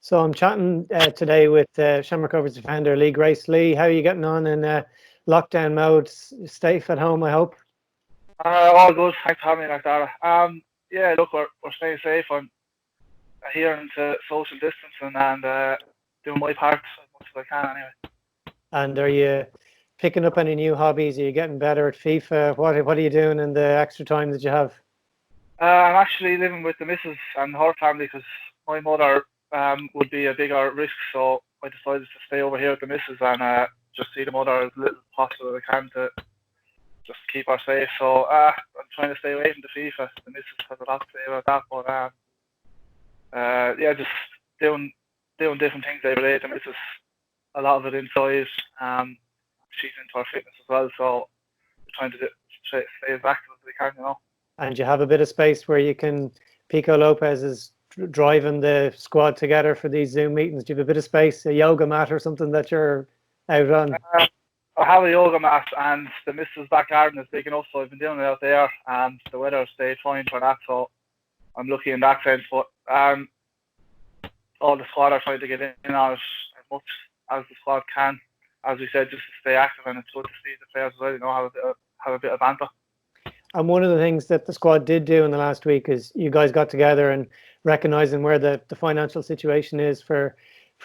So I'm chatting today with Shamrock Rovers defender Lee Grace. Lee, how are you getting on in lockdown mode? Safe at home, I hope. All good. Thanks for having me, like that. Yeah, look, we're staying safe. I'm adhering to social distancing and doing my part as much as I can anyway. And are you picking up any new hobbies? Are you getting better at FIFA? What are you doing in the extra time that you have? I'm actually living with the missus and her family because my mother would be a bigger risk, so I decided to stay over here with the missus and just see the mother as little as possible as I can to just keep her safe. So I'm trying to stay away from the FIFA. The missus has a lot to say about that, but yeah, just doing different things every day. The missus, a lot of it inside. She's into her fitness as well, so we're trying to stay as active as we can, you know. And you have a bit of space where you can. Pico Lopez is driving the squad together for these Zoom meetings. Do you have a bit of space, a yoga mat or something that you're out on? I have a yoga mat, and the missus' back garden is big enough, so I've been doing it out there, and the weather stayed fine for that, so I'm lucky in that sense. But all the squad are trying to get in on it as much as the squad can, as we said, just to stay active, and it's good to see the players as well, you know, have a bit of banter. And one of the things that the squad did do in the last week is you guys got together and recognizing where the financial situation is for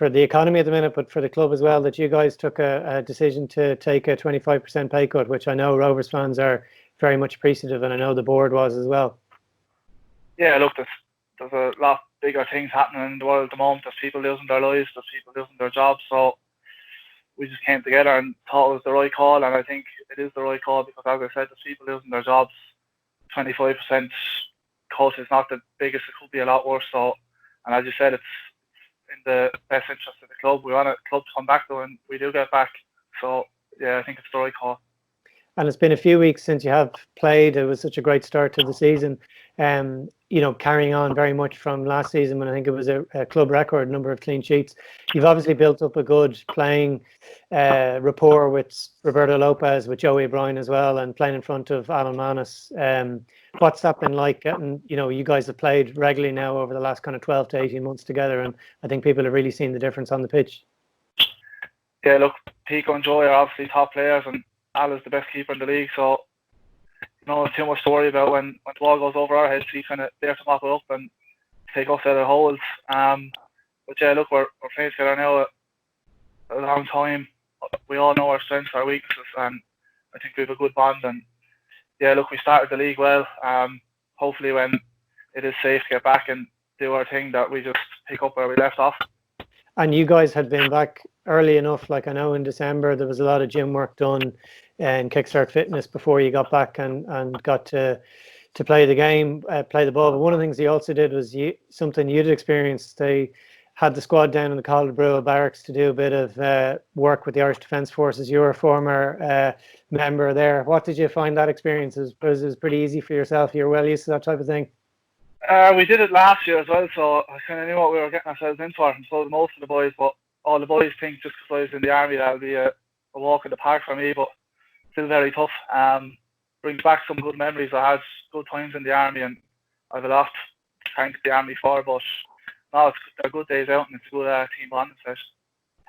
the economy at the minute, but for the club as well, that you guys took a decision to take a 25% pay cut, which I know Rovers fans are very much appreciative, and I know the board was as well. Yeah, look, there's a lot bigger things happening in the world at the moment. There's people losing their lives, there's people losing their jobs, so we just came together and thought it was the right call, and I think it is the right call because, as I said, there's people losing their jobs. 25% cut is not the biggest; it could be a lot worse. So, and as you said, it's in the best interest of the club. We want the club to come back though, and we do get back. So, yeah, I think it's the right call. And it's been a few weeks since you have played. It was such a great start to the season. You know, carrying on very much from last season when I think it was a club record number of clean sheets. You've obviously built up a good playing rapport with Roberto Lopez, with Joey O'Brien as well, and playing in front of Alan Manis. What's that been like? Getting, you know, you guys have played regularly now over the last kind of 12 to 18 months together, and I think people have really seen the difference on the pitch. Yeah, look, Pico and Joey are obviously top players, and Al is the best keeper in the league, so no too much to worry about when the ball goes over our heads. He's kind of there to mop it up and take us out of holes. But yeah, look, we're playing together now a long time. We all know our strengths, our weaknesses, and I think we have a good bond. And yeah, look, we started the league well. Hopefully, when it is safe to get back and do our thing, that we just pick up where we left off. And you guys had been back early enough. Like I know in December there was a lot of gym work done and Kickstart Fitness before you got back and got to play the game, play the ball. But one of the things you also did was something you'd experienced. They had the squad down in the Calderbrule barracks to do a bit of work with the Irish Defence Forces. You're a former member there. What did you find that experience? It was pretty easy for yourself. You're well used to that type of thing. We did it last year as well, so I kind of knew what we were getting ourselves in for, and so did most of the boys. But all the boys think just because I was in the army that would be a walk in the park for me, but still very tough. Brings back some good memories. I had good times in the army, and I have a lot to thank the army for. But no, they're good days out, and it's a good team bonding session.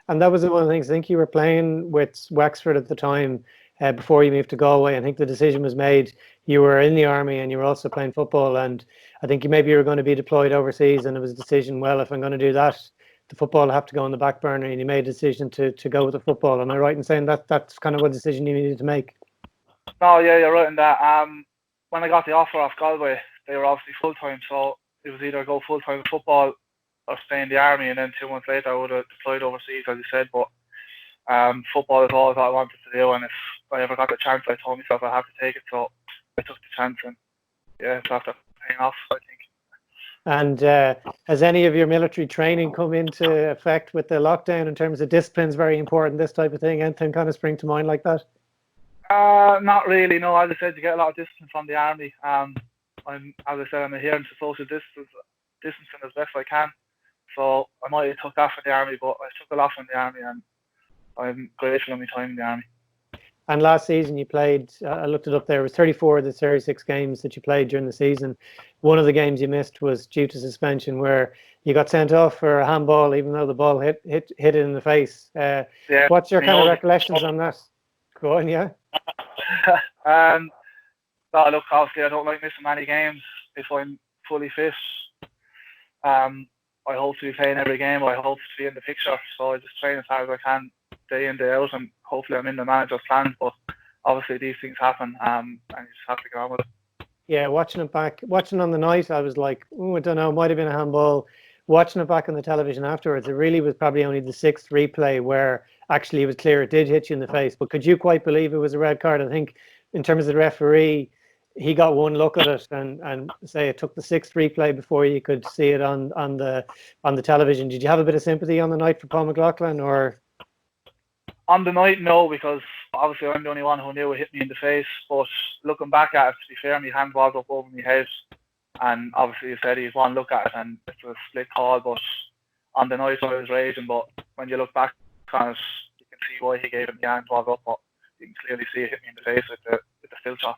And that was one of the things. I think you were playing with Wexford at the time before you moved to Galway. I think the decision was made. You were in the army and you were also playing football. And I think maybe you were going to be deployed overseas. And it was a decision, well, if I'm going to do that, the football will have to go on the back burner. And you made a decision to go with the football. Am I right in saying that that's kind of what decision you needed to make? No, yeah, you're right in that. When I got the offer off Galway, they were obviously full-time. So it was either go full-time with football or stay in the army, and then 2 months later I would have deployed overseas, as you said. But football is all I wanted to do, and if I ever got the chance, I told myself I have to take it. So I took the chance, and yeah, it's after paying off, I think. And has any of your military training come into effect with the lockdown in terms of discipline's very important, this type of thing? Anything kind of spring to mind like that? Not really, no. As I said, you get a lot of discipline from the army. I'm adhering to social distancing as best I can. So I might have took that from the army, but I took a lot from the army, and I'm grateful for my time in the army. And last season you played, I looked it up there, it was 34 of the 36 games that you played during the season. One of the games you missed was due to suspension, where you got sent off for a handball, even though the ball hit it in the face. Yeah. What's your kind of recollections on that? Go on, yeah. No, look, obviously I don't like missing many games if I'm fully fit. I hope to be playing every game. I hope to be in the picture. So I just train as hard as I can, day in, day out, and hopefully I'm in the manager's plans. But obviously these things happen, and you just have to get on with it. Yeah, watching on the night, I was like, oh, I don't know, might have been a handball. Watching it back on the television afterwards, it really was probably only the sixth replay where actually it was clear it did hit you in the face. But could you quite believe it was a red card? I think in terms of the referee, he got one look at it and say it took the sixth replay before you could see it on the television. Did you have a bit of sympathy on the night for Paul McLaughlin, or? On the night, no, because obviously I'm the only one who knew it hit me in the face. But looking back at it, to be fair, my hand was up over my head, and obviously you said he's one look at it and it's a split call. But on the night I was raging, but when you look back on it, you can see why he gave it. My hand was up, but you can clearly see it hit me in the face with the still shot.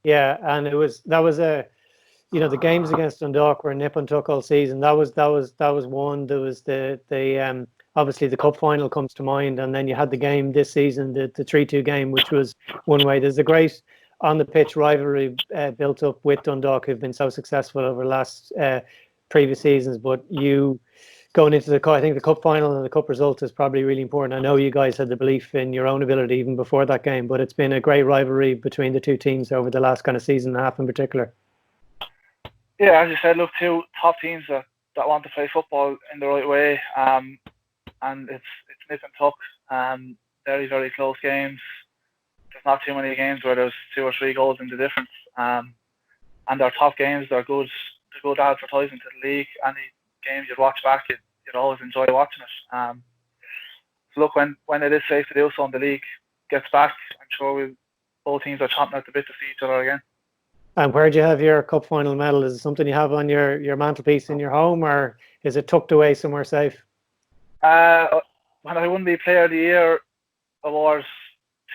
Yeah, and that was the games against Dundalk were nip and tuck all season. That was one. There was the obviously the cup final comes to mind, and then you had the game this season, the 3-2 game, which was one way. There's a great on the pitch rivalry built up with Dundalk, who've been so successful over the last previous seasons. But you going into I think the cup final and the cup result is probably really important. I know you guys had the belief in your own ability even before that game, but it's been a great rivalry between the two teams over the last kind of season and a half in particular. Yeah, as you said, look, two top teams that want to play football in the right way, and it's nip and tuck. Very, very close games. There's not too many games where there's 2 or 3 goals in the difference. And they're top games. They're good advertising to the league. Any game you'd watch back, you'd always enjoy watching it. So look, when it is safe to do so and the league gets back, I'm sure both teams are chomping at the bit to see each other again. And where do you have your cup final medal? Is it something you have on your mantelpiece in your home, or is it tucked away somewhere safe? When I won the Player of the Year award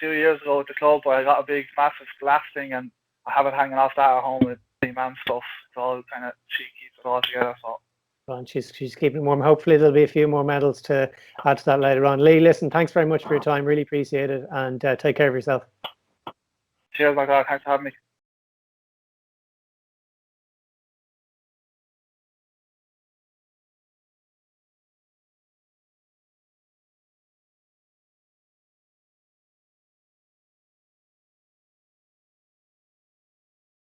2 years ago at the club, I got a big, massive glass thing, and I have it hanging off that at home with the man stuff. It's all kind of, she keeps it all together. So. And she's keeping it warm. Hopefully there'll be a few more medals to add to that later on. Lee, listen, thanks very much for your time. Really appreciate it, and take care of yourself. Cheers, my God. Thanks for having me.